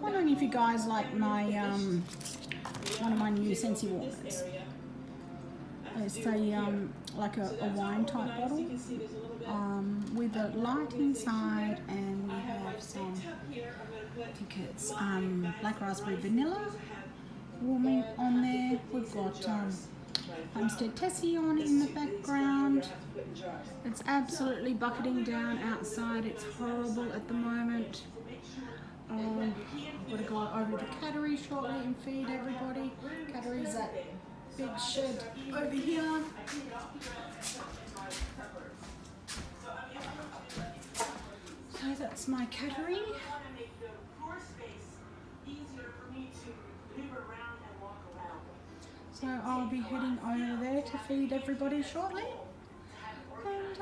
wondering if you guys like my one of my new Sensi warmers. It's a like a wine type bottle with a light inside, and we have some, I think it's black raspberry vanilla warming on there. We've got Homestead Tessie on in the background. It's absolutely bucketing down outside. It's horrible at the moment. I've got to go over to the cattery shortly and feed everybody. Cattery's that big shed over here. So that's my cattery. So I'll be heading over there to feed everybody shortly. And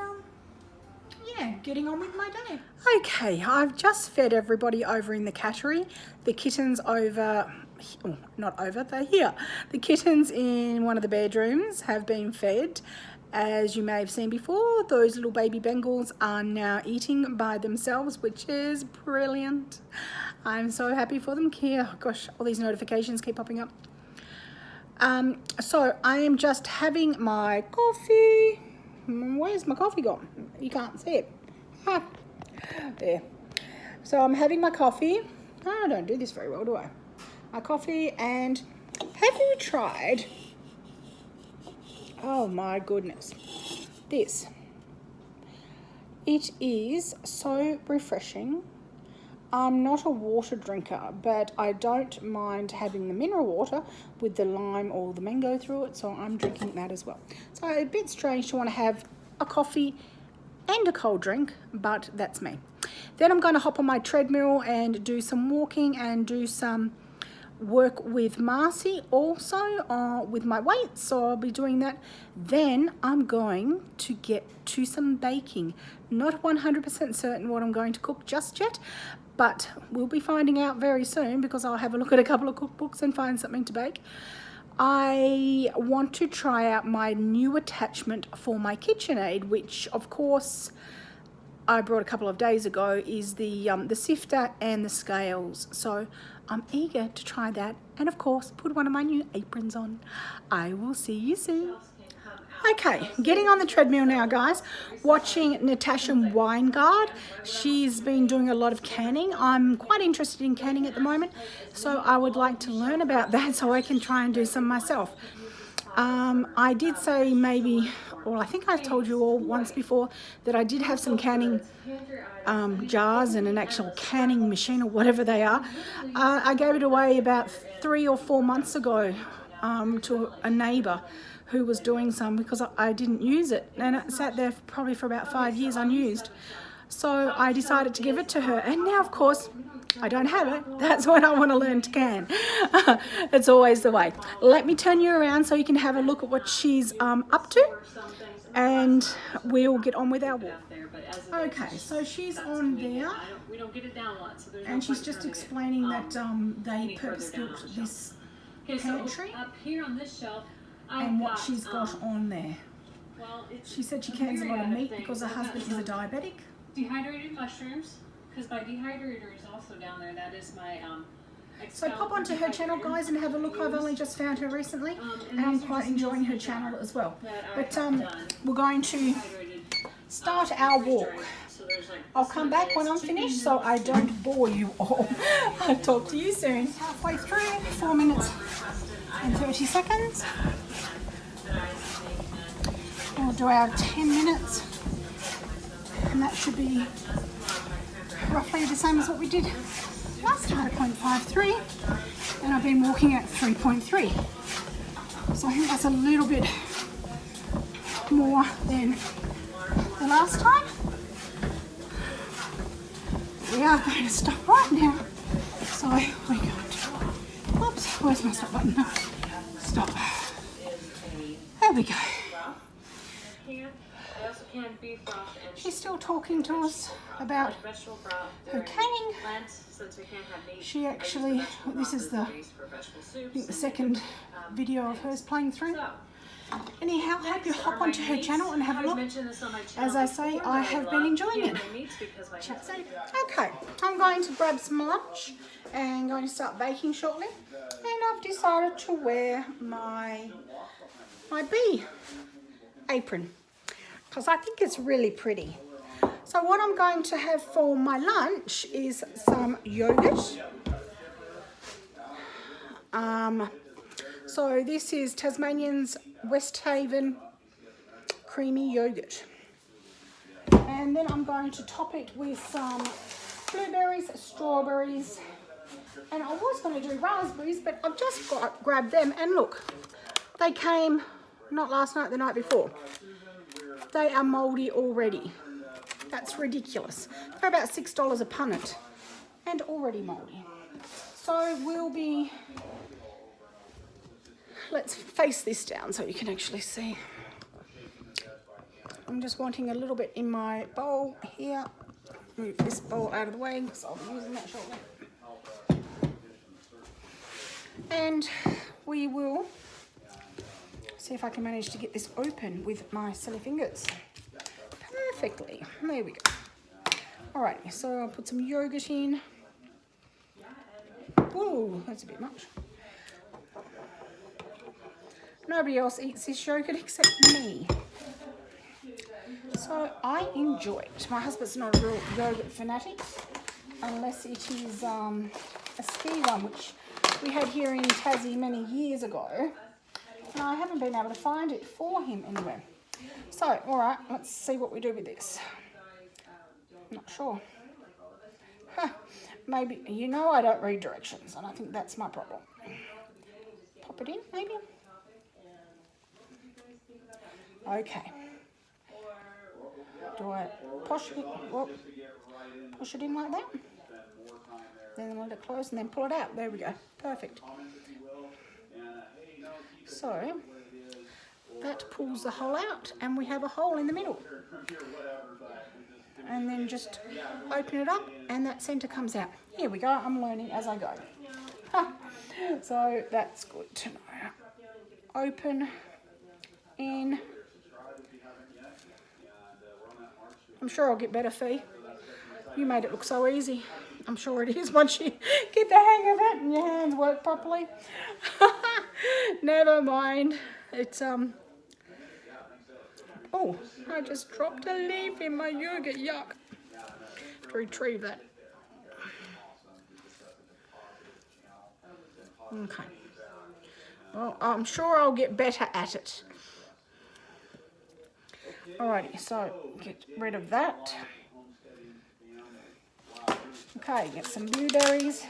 yeah, getting on with my day. Okay, I've just fed everybody over in the cattery. The kittens over, oh, not over, they're here. The kittens in one of the bedrooms have been fed. As you may have seen before, those little baby Bengals are now eating by themselves, which is brilliant. I'm so happy for them. Here, gosh, all these notifications keep popping up. So I am just having my coffee. Where's my coffee gone? You can't see it. Ah, there. So I'm having my coffee. Oh, I don't do this very well, do I? My coffee. And have you tried, oh my goodness, this? It is so refreshing. I'm not a water drinker, but I don't mind having the mineral water with the lime or the mango through it, so I'm drinking that as well. So a bit strange to want to have a coffee and a cold drink, but that's me. Then I'm going to hop on my treadmill and do some walking and do some work with Marcy also with my weights, so I'll be doing that. Then I'm going to get to some baking. Not 100% certain what I'm going to cook just yet, but we'll be finding out very soon because I'll have a look at a couple of cookbooks and find something to bake. I want to try out my new attachment for my KitchenAid, which of course I brought a couple of days ago, is the sifter and the scales. So I'm eager to try that, and of course put one of my new aprons on. I will see you soon. Okay, getting on the treadmill now, guys, watching Natasha Weingard. She's been doing a lot of canning. I'm quite interested in canning at the moment, so I would like to learn about that so I can try and do some myself. I did say maybe, or I think I've told you all once before, that I did have some canning jars and an actual canning machine or whatever they are. I gave it away about 3 or 4 months ago to a neighbour who was doing some because I didn't use it, and it sat there probably for about 5 years unused. So I decided to give it to her, and now of course I don't have it. That's when I want to learn to can. It's always the way. Let me turn you around so you can have a look at what she's up to, and we'll get on with our walk. Okay, so she's on there, and she's just explaining that they purpose-built this pantry and what she's got on there. She said she cans a lot of meat because her husband is a diabetic. Dehydrated mushrooms, because my dehydrator is also down there. That is my so pop onto her channel, guys, and have a look. I've only just found her recently, and I'm quite enjoying her channel as well. But we're going to start our walk. I'll come back when I'm finished so I don't bore you all. I'll talk to you soon. Halfway through, 4 minutes and 30 seconds. We'll do our 10 minutes, and that should be roughly the same as what we did last time at 0.53, and I've been walking at 3.3. So I think that's a little bit more than the last time. We are going to stop right now. So we go to, whoops, where's my stop button? Stop. There we go. She's still talking to us about her canning. She actually, this is the, I think the second video of hers playing through. Anyhow, I hope you hop onto her channel and have a look. As I say, I have been enjoying it. Chat soon. Okay, I'm going to grab some lunch and going to start baking shortly. And I've decided to wear my bee apron because I think it's really pretty. So what I'm going to have for my lunch is some yogurt. So this is Tasmanian's West Haven creamy yogurt. And then I'm going to top it with some blueberries, strawberries, and I was going to do raspberries, but I've just grabbed them, and look, they came not last night, the night before. They are mouldy already. That's ridiculous. They're about $6 a punnet and already mouldy. So we'll be, let's face this down so you can actually see. I'm just wanting a little bit in my bowl here. Move this bowl out of the way because I'll be using that shortly. And we will see if I can manage to get this open with my silly fingers. Perfectly. There we go. Alrighty, so I'll put some yogurt in. Whoa, that's a bit much. Nobody else eats this yogurt except me. So I enjoy it. My husband's not a real yogurt fanatic, unless it is a ski one, which we had here in Tassie many years ago. And I haven't been able to find it for him anywhere. So, all right, let's see what we do with this. I'm not sure. Maybe, you know, I don't read directions, and I think that's my problem. Pop it in, maybe. Okay. Do I push it in like that? Then let it close and then pull it out. There we go. Perfect. So that pulls the hole out and we have a hole in the middle. And then just open it up and that centre comes out. Here we go. I'm learning as I go. So that's good to know. Open, in. I'm sure I'll get better, Fee. You made it look so easy. I'm sure it is once you get the hang of it and your hands work properly. Never mind. It's, oh, I just dropped a leaf in my yogurt. Yuck. To retrieve that. Okay. Well, I'm sure I'll get better at it. Alrighty, so get rid of that. Okay, get some blueberries.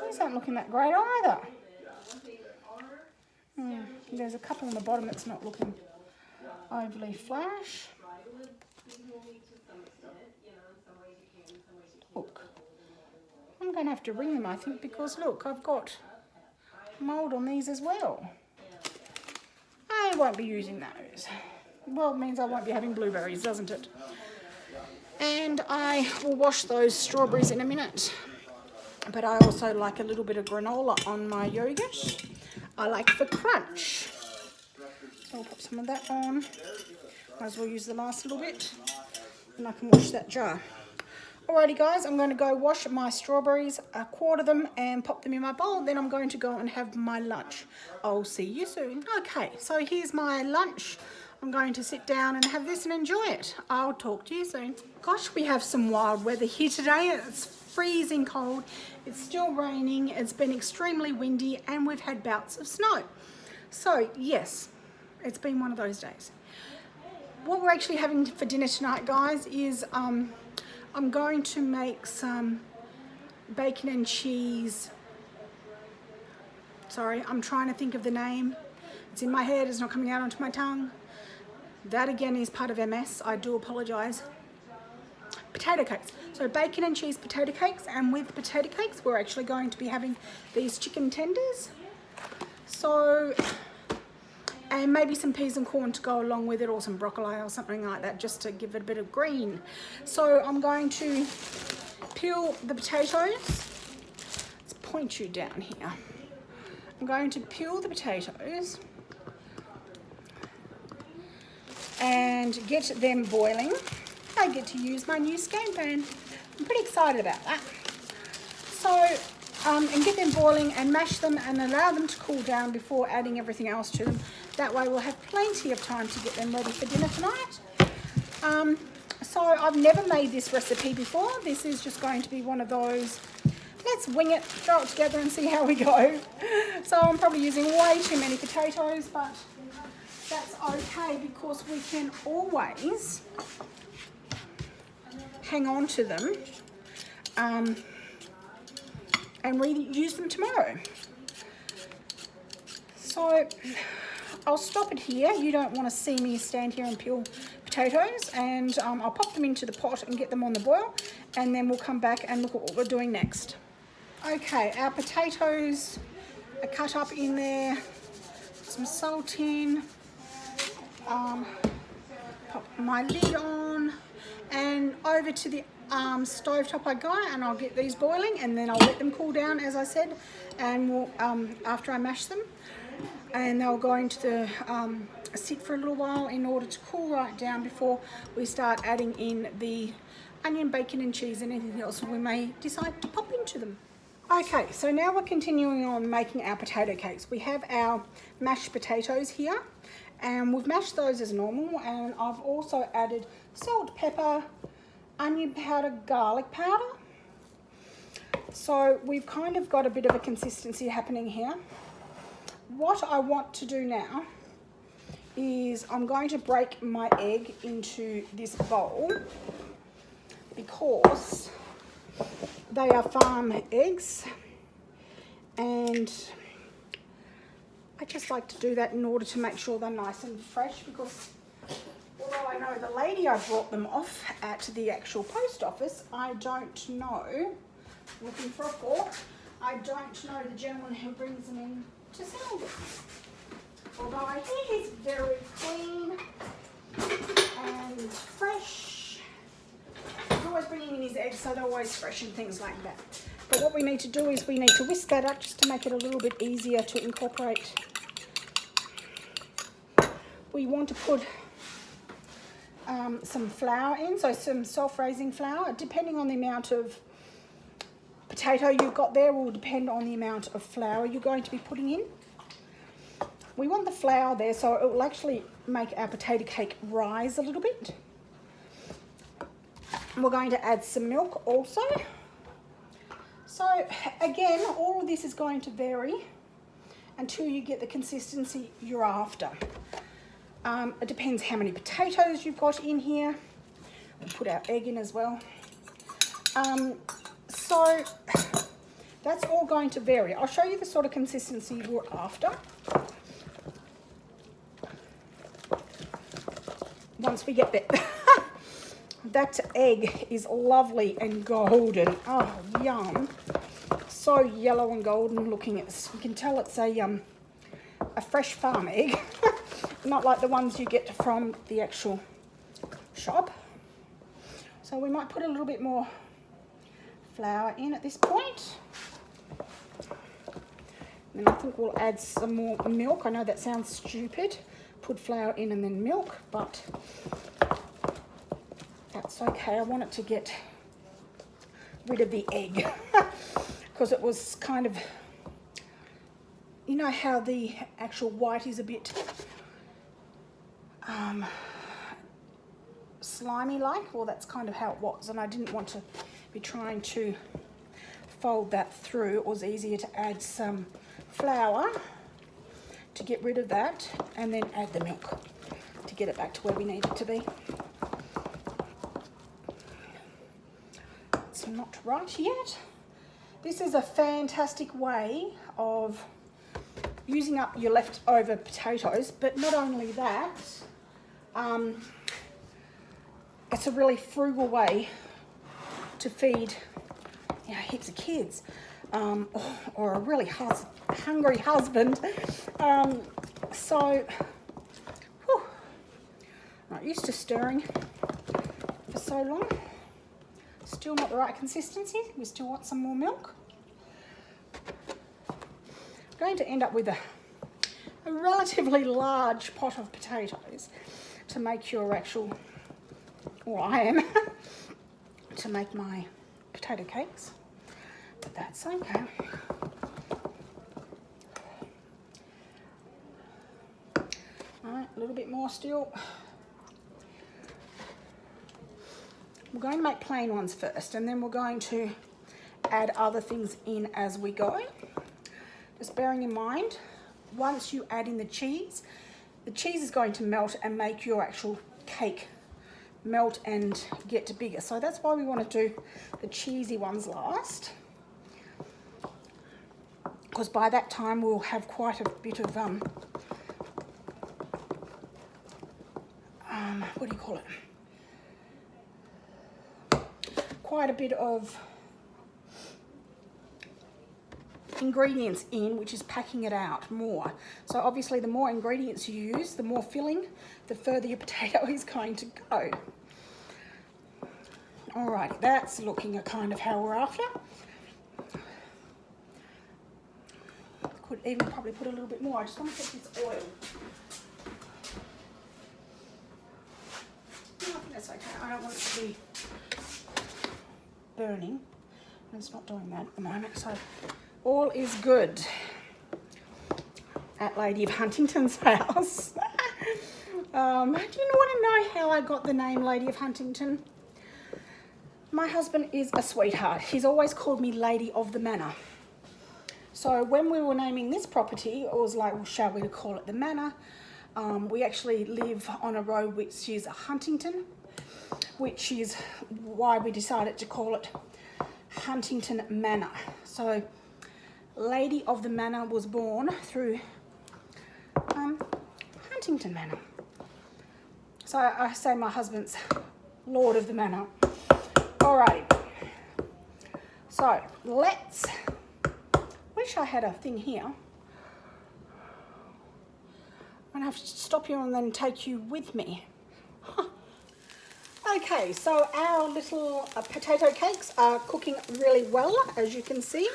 These aren't looking that great either. There's a couple on the bottom that's not looking overly flash. Look, I'm going to have to ring them, I think, because look, I've got mould on these as well. I won't be using those. Well, it means I won't be having blueberries, doesn't it? And I will wash those strawberries in a minute. But I also like a little bit of granola on my yogurt. I like the crunch. So I'll put some of that on. Might as well use the last little bit. And I can wash that jar. Alrighty guys, I'm going to go wash my strawberries, quarter them and pop them in my bowl. Then I'm going to go and have my lunch. I'll see you soon. Okay, so here's my lunch. I'm going to sit down and have this and enjoy it. I'll talk to you soon. Gosh, we have some wild weather here today. It's freezing cold. It's still raining. It's been extremely windy and we've had bouts of snow. So yes, it's been one of those days. What we're actually having for dinner tonight, guys, is I'm going to make some bacon and cheese. Sorry, I'm trying to think of the name. It's in my head, it's not coming out onto my tongue. That again is part of MS, I do apologise. Potato cakes. So bacon and cheese potato cakes, and with potato cakes we're actually going to be having these chicken tenders. So, and maybe some peas and corn to go along with it, or some broccoli or something like that, just to give it a bit of green. So I'm going to peel the potatoes. Let's point you down here. I'm going to peel the potatoes and get them boiling. I get to use my new scan pan. I'm pretty excited about that. So, and get them boiling and mash them and allow them to cool down before adding everything else to them. That way we'll have plenty of time to get them ready for dinner tonight. So I've never made this recipe before. This is just going to be one of those, let's wing it, throw it together and see how we go. So I'm probably using way too many potatoes, but that's okay because we can always hang on to them and reuse them tomorrow. So I'll stop it here. You don't want to see me stand here and peel potatoes, and I'll pop them into the pot and get them on the boil, and then we'll come back and look at what we're doing next. Okay, our potatoes are cut up in there, some salt in, pop my lid on, and over to the stovetop I go, and I'll get these boiling, and then I'll let them cool down as I said, and we'll, after I mash them, and they'll go into the sit for a little while in order to cool right down before we start adding in the onion, bacon and cheese and anything else we may decide to pop into them. Okay, so now we're continuing on making our potato cakes. We have our mashed potatoes here, and we've mashed those as normal, and I've also added salt, pepper, onion powder, garlic powder. So we've kind of got a bit of a consistency happening here. What I want to do now is I'm going to break my egg into this bowl because they are farm eggs, and I just like to do that in order to make sure they're nice and fresh, because although I know the lady I brought them off at the actual post office, I don't know, looking for a fork, I don't know the gentleman who brings them in to sell them. Although I think he's very clean and fresh. He's always bringing in his eggs, so they're always fresh and things like that. But what we need to do is we need to whisk that up just to make it a little bit easier to incorporate. We want to put some flour in, so some self-raising flour. Depending on the amount of potato you've got there will depend on the amount of flour you're going to be putting in. We want the flour there so it will actually make our potato cake rise a little bit. We're going to add some milk also. So again, all of this is going to vary until you get the consistency you're after. It depends how many potatoes you've got in here. We'll put our egg in as well. So that's all going to vary. I'll show you the sort of consistency we're after once we get there. That egg is lovely and golden. Oh, yum. So yellow and golden looking. You can tell it's a fresh farm egg. Not like the ones you get from the actual shop. So we might put a little bit more flour in at this point. And I think we'll add some more milk. I know that sounds stupid, put flour in and then milk, but that's okay. I want it to get rid of the egg because it was kind of, you know how the actual white is a bit slimy like? Well, that's kind of how it was, and I didn't want to be trying to fold that through. It was easier to add some flour to get rid of that and then add the milk to get it back to where we need it to be. It's not right yet. This is a fantastic way of using up your leftover potatoes, but not only that, it's a really frugal way to feed, you know, heaps of kids, or a really hungry husband. So, whew, not used to stirring for so long. Still not the right consistency. We still want some more milk. I'm going to end up with a relatively large pot of potatoes to make your actual, or I am, to make my potato cakes, but that's okay. All right, a little bit more still. We're going to make plain ones first, and then we're going to add other things in as we go. Just bearing in mind, once you add in the cheese is going to melt and make your actual cake melt and get bigger. So that's why we want to do the cheesy ones last, because by that time we'll have quite a bit of what do you call it? Quite a bit of ingredients in, which is packing it out more. So obviously the more ingredients you use, the more filling, the further your potato is going to go. Alrighty, that's looking at kind of how we're after. Could even probably put a little bit more. I just want to get this oil. I think that's okay. I don't want it to be burning. It's not doing that at the moment, so all is good at Lady of Huntington's house. Do you want to know how I got the name Lady of Huntington? My husband is a sweetheart. He's always called me Lady of the Manor. So when we were naming this property, it was like, well, shall we call it the Manor? We actually live on a road which is Huntington, which is why we decided to call it Huntington Manor. So Lady of the Manor was born through Huntington Manor. So I say my husband's Lord of the Manor. Alrighty. So let's, wish I had a thing here. I'm gonna have to stop you and then take you with me. Okay, so our little potato cakes are cooking really well, as you can see.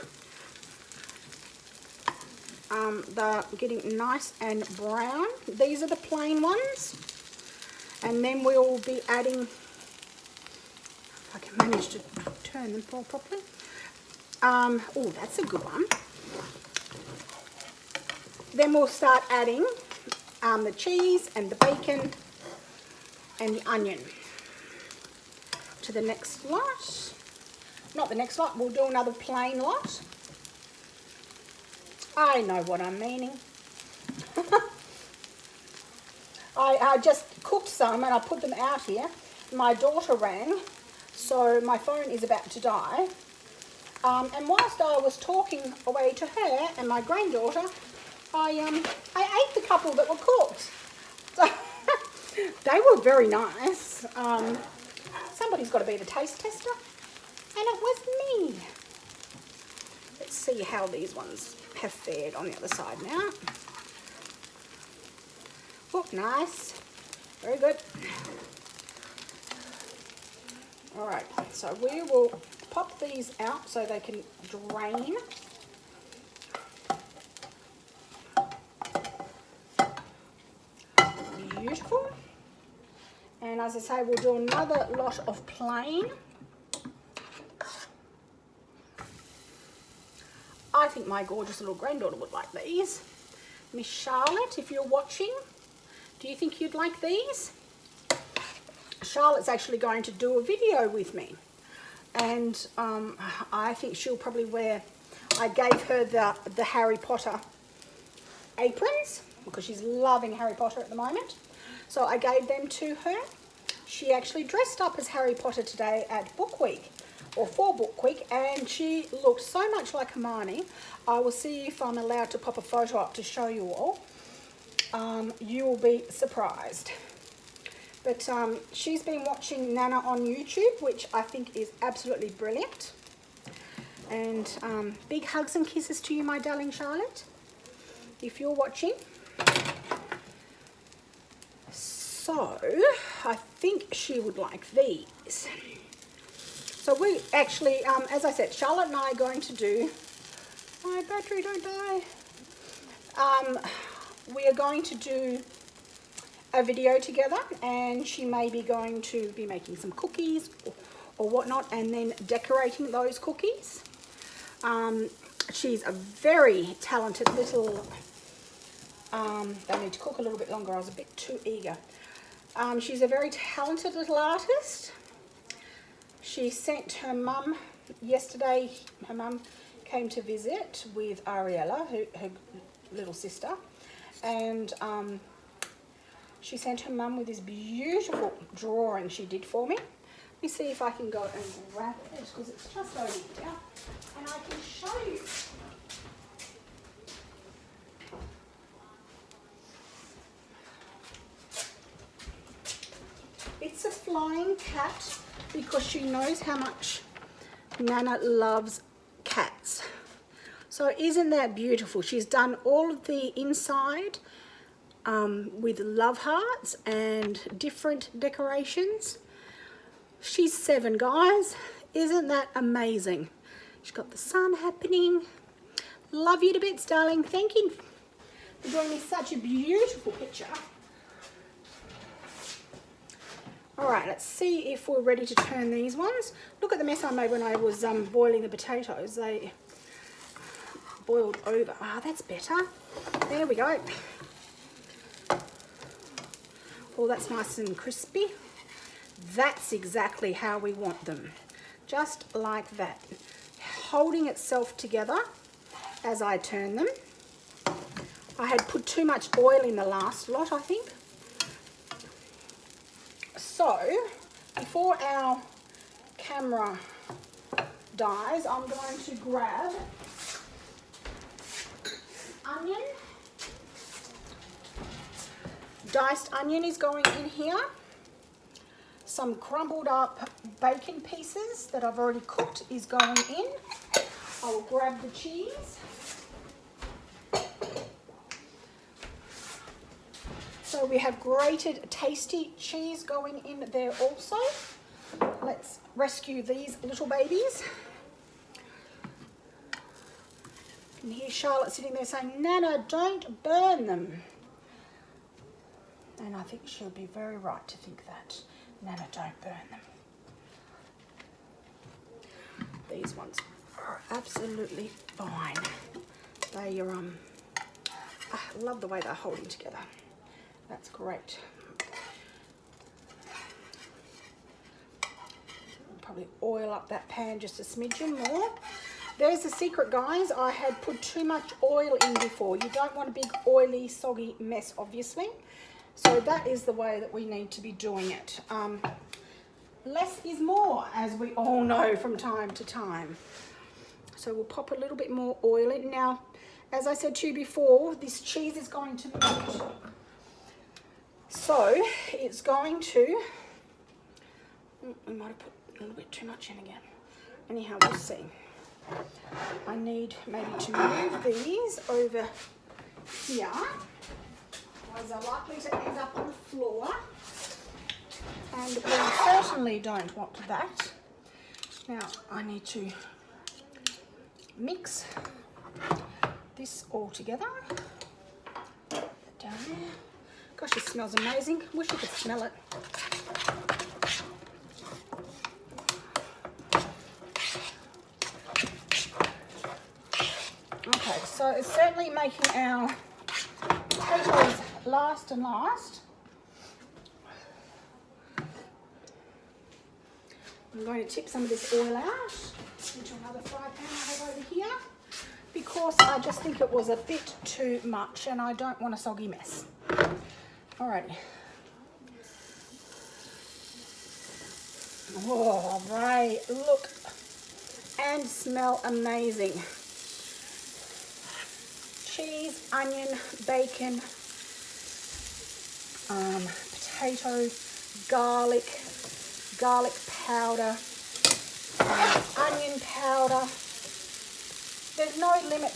They're getting nice and brown. These are the plain ones. And then we'll be adding, if I can manage to turn them properly. Oh, that's a good one. Then we'll start adding the cheese and the bacon and the onion to the next lot. Not the next lot, we'll do another plain lot. I know what I'm meaning. I just cooked some and I put them out here. My daughter rang, so my phone is about to die. And whilst I was talking away to her and my granddaughter, I ate the couple that were cooked. So they were very nice. Somebody's got to be the taste tester, and it was me. Let's see how these ones have fared on the other side now. Look nice, very good. All right, so we will pop these out so they can drain. Beautiful. And as I say, we'll do another lot of plain. I think my gorgeous little granddaughter would like these. Miss Charlotte, if you're watching, do you think you'd like these? Charlotte's actually going to do a video with me. And I think she'll probably wear, I gave her the Harry Potter aprons because she's loving Harry Potter at the moment. So I gave them to her. She actually dressed up as Harry Potter today at Book Week, or for Book Week, and she looked so much like Hermione. I will see if I'm allowed to pop a photo up to show you all. You will be surprised. But she's been watching Nana on YouTube, which I think is absolutely brilliant. And big hugs and kisses to you, my darling Charlotte, if you're watching. So I think she would like these. So we actually, as I said, Charlotte and I are going to do, my battery don't die. We are going to do a video together, and she may be going to be making some cookies or whatnot, and then decorating those cookies. She's a very talented little, they need to cook a little bit longer, I was a bit too eager. She's a very talented little artist. She sent her mum yesterday, her mum came to visit with Ariella, her little sister, and she sent her mum with this beautiful drawing she did for me. Let me see if I can go and grab it, because it's just over here, and I can show you. It's a flying cat because she knows how much Nana loves cats. So isn't that beautiful? She's done all of the inside with love hearts and different decorations. She's 7, guys. Isn't that amazing? She's got the sun happening. Love you to bits, darling. Thank you for doing me such a beautiful picture. All right, let's see if we're ready to turn these ones. Look at the mess I made when I was boiling the potatoes. They boiled over. Ah, that's better. There we go. Oh, that's nice and crispy. That's exactly how we want them. Just like that. Holding itself together as I turn them. I had put too much oil in the last lot, I think. So, before our camera dies, I'm going to grab onion. Diced onion is going in here. Some crumbled up bacon pieces that I've already cooked is going in. I will grab the cheese. So we have grated tasty cheese going in there also. Let's rescue these little babies. You can hear Charlotte sitting there saying, Nana, don't burn them. And I think she'll be very right to think that. Nana, don't burn them. These ones are absolutely fine. They are, I love the way they're holding together. That's great. Probably oil up that pan just a smidgen more. There's the secret, guys. I had put too much oil in before. You don't want a big oily, soggy mess, obviously. So that is the way that we need to be doing it. Less is more, as we all know from time to time. So we'll pop a little bit more oil in. Now, as I said to you before, this cheese is going to melt. So it's going to, we might have put a little bit too much in again. Anyhow, we'll see. I need maybe to move these over here, otherwise they're likely to end up on the floor. And we certainly don't want that. Now I need to mix this all together. Down there. Gosh, it smells amazing. Wish you could smell it. Okay, so it's certainly making our potatoes last and last. I'm going to tip some of this oil out into another fry pan I have over here, because I just think it was a bit too much and I don't want a soggy mess. Alrighty. Oh, they look and smell amazing. Cheese, onion, bacon, potato, garlic powder, onion powder. There's no limit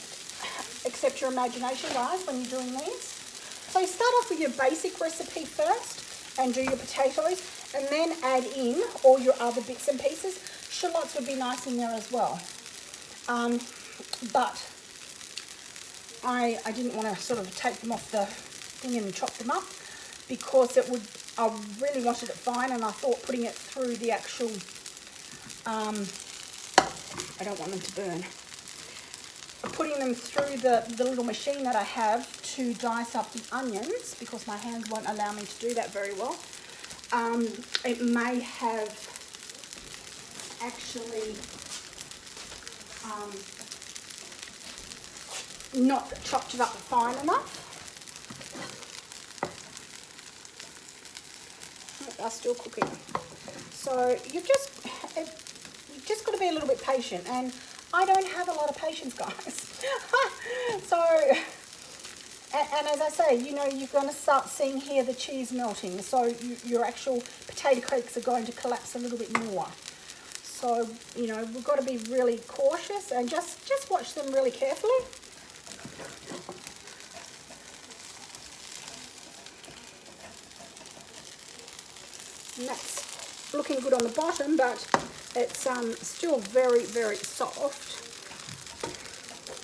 except your imagination, guys, when you're doing these. So start off with your basic recipe first and do your potatoes, and then add in all your other bits and pieces. Shallots would be nice in there as well. But I didn't want to sort of take them off the thing and chop them up, because I really wanted it fine, and I thought putting it through the actual I don't want them to burn. I'm putting them through the little machine that I have to dice up the onions because my hands won't allow me to do that very well. It may have actually not chopped it up fine enough. Are still cooking. So you've just got to be a little bit patient, and I don't have a lot of patience, guys. So, and as I say, you know, you're going to start seeing here the cheese melting, so your actual potato cakes are going to collapse a little bit more. So, you know, we've got to be really cautious and just watch them really carefully. And that's looking good on the bottom, but it's still very, very soft.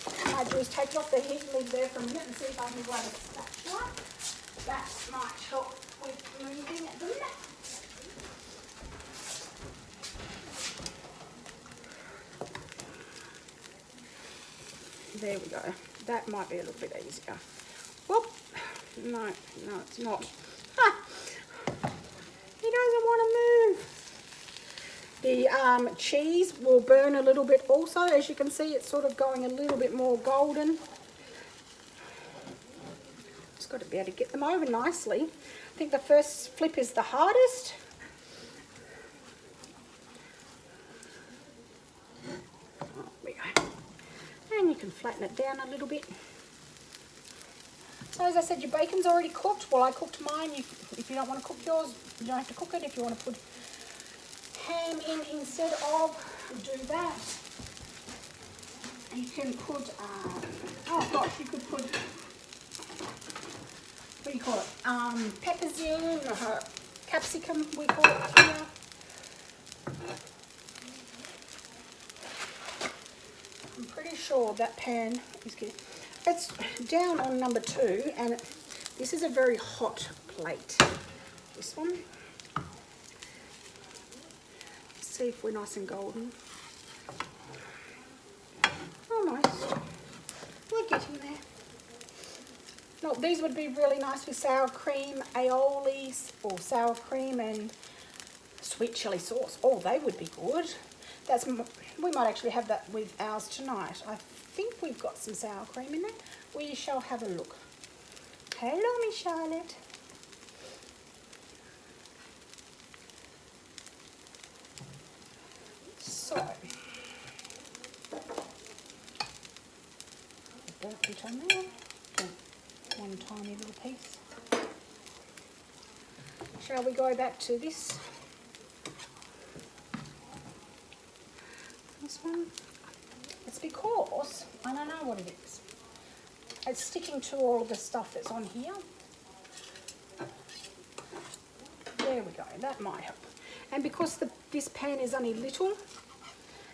What I might do is take it off the heat and leave there for a minute and see if I can grab a spatula. That might help with moving them. There we go. That might be a little bit easier. Whoop. No, it's not. He doesn't want to move. The cheese will burn a little bit also. As you can see, it's sort of going a little bit more golden. Just got to be able to get them over nicely. I think the first flip is the hardest. There we go. And you can flatten it down a little bit. So as I said, your bacon's already cooked. Well, I cooked mine. If you don't want to cook yours, you don't have to cook it. If you want to put ham in instead of, do that. You can put, oh gosh, you could put, what do you call it? Peppers in, capsicum, we call it here. I'm pretty sure that pan is good. It's down on number 2, and this is a very hot plate. This one. Let's see if we're nice and golden. Almost. We're getting there. No, these would be really nice with sour cream, aiolis, or sour cream and sweet chili sauce. Oh, they would be good. We might actually have that with ours tonight. I think we've got some sour cream in there. We shall have a look. Hello, Miss Charlotte. So, a burnt bit on there. One tiny little piece. Shall we go back to this? This one. It's because I don't know what it is. It's sticking to all of the stuff that's on here. There we go. That might help. And because this pan is only little,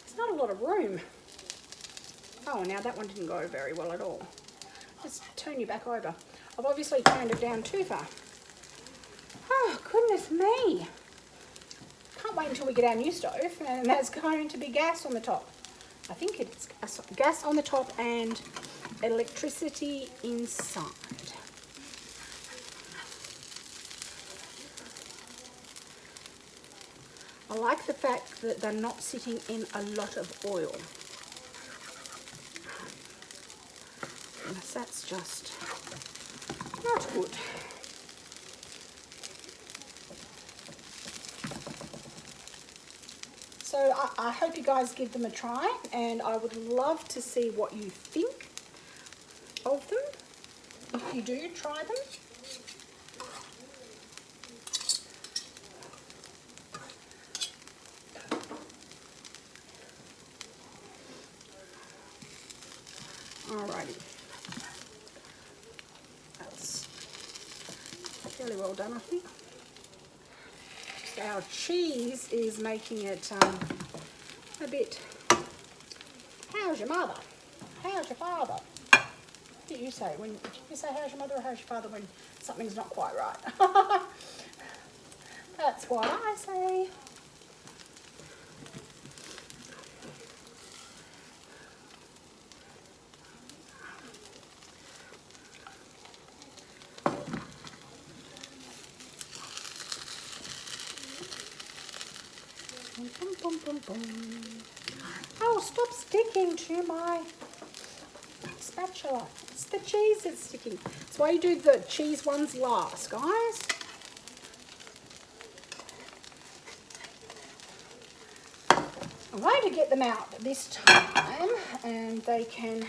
there's not a lot of room. Oh, now that one didn't go very well at all. Let's turn you back over. I've obviously turned it down too far. Oh, goodness me. Can't wait until we get our new stove, and that's going to be gas on the top. I think it's gas on the top and electricity inside. I like the fact that they're not sitting in a lot of oil. That's just not good. So I hope you guys give them a try, and I would love to see what you think of them. If you do, try them. Alrighty. That's fairly well done, I think. Just our cheese is making it a bit. How's your mother? How's your father? What do you say? Do you say how's your mother or how's your father when something's not quite right? That's what I say. Boom, boom, boom, boom. Oh, stop sticking to my spatula. It's the cheese that's sticking. That's why you do the cheese ones last, guys. I'm going to get them out this time, and they can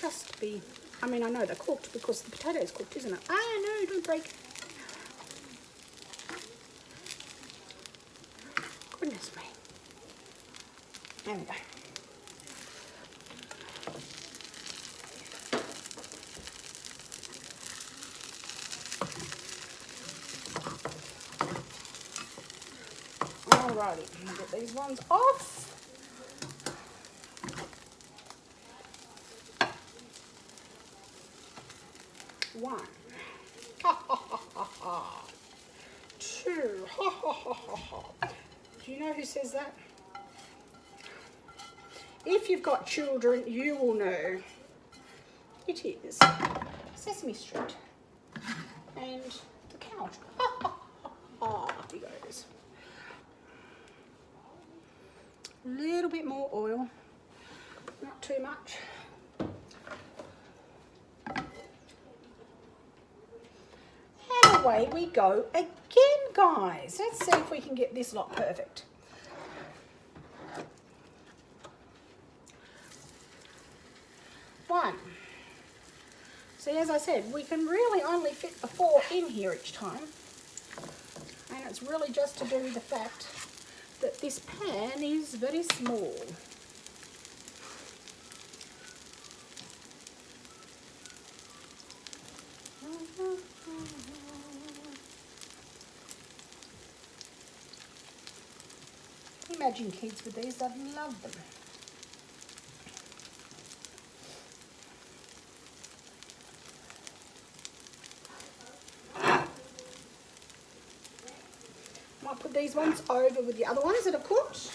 just be, I mean, I know they're cooked because the potato's cooked, isn't it? Ah, no, don't break. Goodness me. There we go. Alrighty, I'll get these ones off. One. Ha ha ha ha ha. Two. Ha ha ha ha ha. Do you know who says that? If you've got children, you will know. It is Sesame Street and the count. Ha ha ha ha. He goes. A little bit more oil, not too much. And away we go again, guys. Let's see if we can get this lot perfect. One. See, as I said, we can really only fit the 4 in here each time. And it's really just to do with the fact that this pan is very small. Imagine kids with these, I'd love them. Might put these ones over with the other ones that are cooked.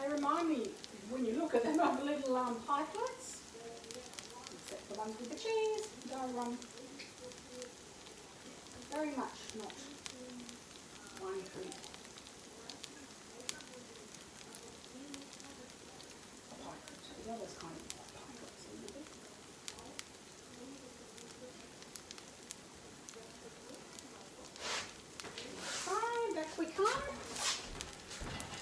They remind me, when you look at them, of little pikelets. Except the ones with the cheese, they're very much not one food. The other's kind of like pikelets a little bit. Fine, back we come.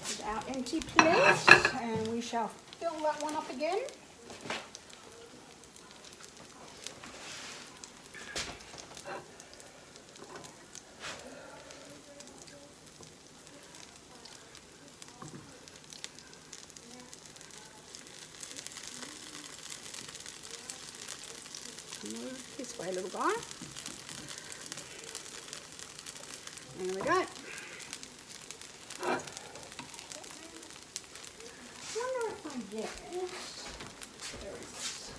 With our empty plate, and we shall fill that one up again. Move this way, little guy. There we go. I wonder if I get it. There it is.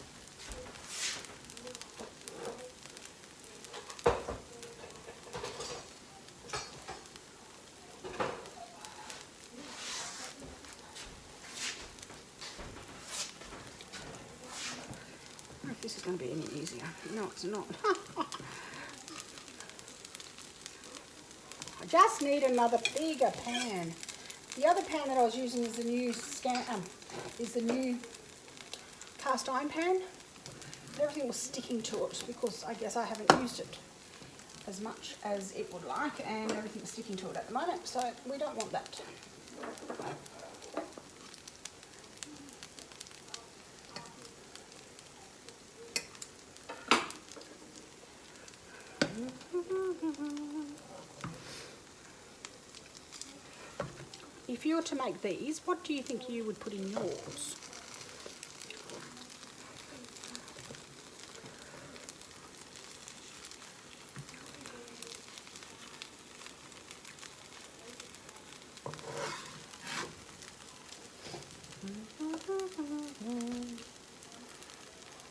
I wonder if this is going to be any easier. No, it's not. I just need another bigger pan. The other pan that I was using is the new cast iron pan. Everything was sticking to it because I guess I haven't used it as much as it would like, and everything's sticking to it at the moment, so we don't want that. If you were to make these, what do you think you would put in yours?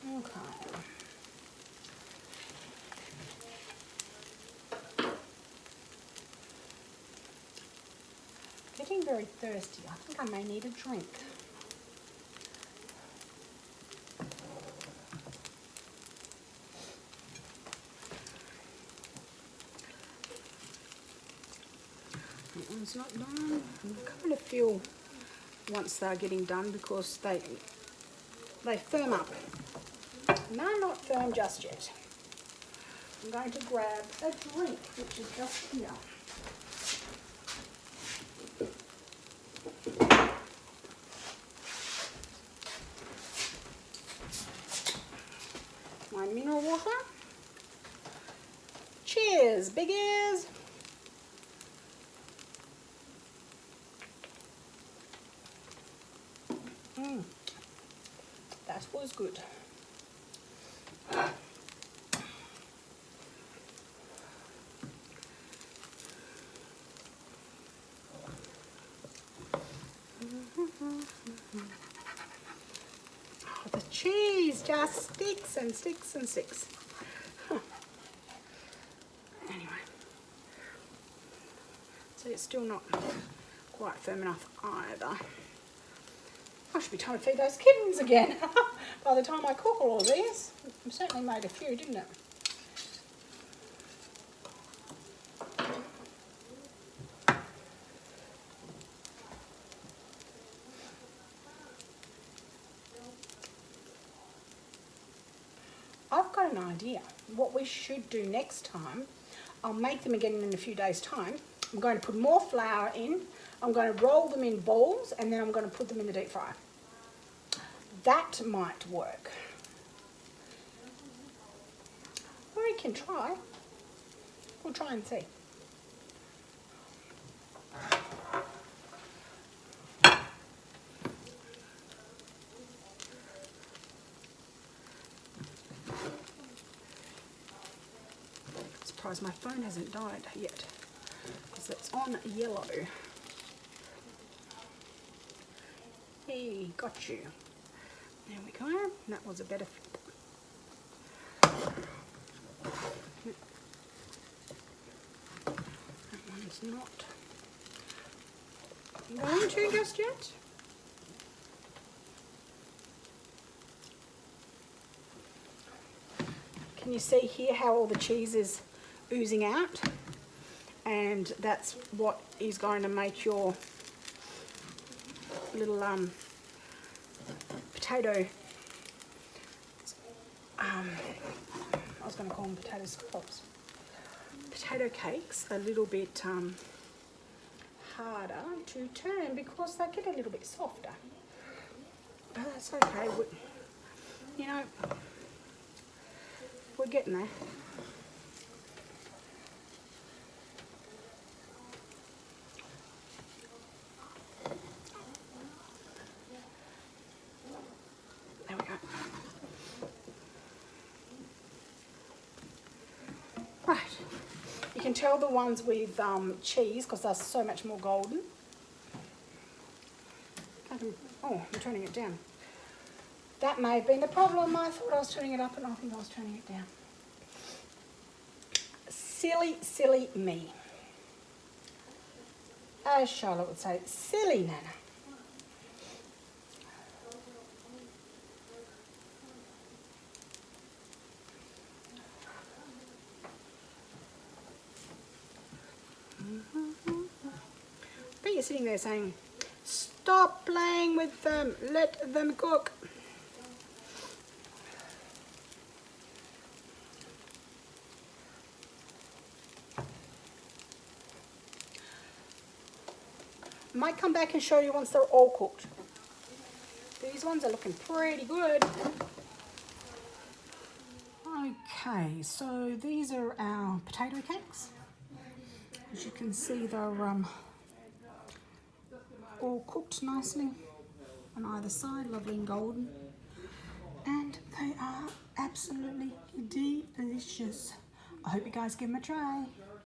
Okay. getting very thirsty. I think I may need a drink. That one's not done. I kind of feel once they're getting done because they firm up. No, not firm just yet. I'm going to grab a drink, which is just here. My mineral water. Cheers, big ears. That was good. Oh, the cheese just sticks and sticks and sticks. Anyway, so it's still not quite firm enough either. I should be trying to feed those kittens again. By the time I cook all of these, I've certainly made a few, didn't it? I've got an idea. What we should do next time, I'll make them again in a few days' time. I'm going to put more flour in. I'm going to roll them in balls and then I'm going to put them in the deep fryer. That might work. Or we can try. We'll try and see. Surprised my phone hasn't died yet because it's on yellow. Hey, got you. There we go. That was a better flip. That one's not going to just yet. Can you see here how all the cheese is oozing out? And that's what is going to make your little potato, I was going to call them potato scallops, potato cakes a little bit harder to turn because they get a little bit softer. But that's okay, you know, we're getting there. There we go. Right, you can tell the ones with cheese because they're so much more golden. Oh, I'm turning it down. That may have been the problem. I thought I was turning it up and I think I was turning it down. Silly, silly me. As Charlotte would say, silly Nana. I bet you're sitting there saying, stop playing with them, let them cook. Might come back and show you once they're all cooked. These ones are looking pretty good. Okay, so these are our potato cakes. As you can see, they're all cooked nicely on either side, lovely and golden. And they are absolutely delicious. I hope you guys give them a try.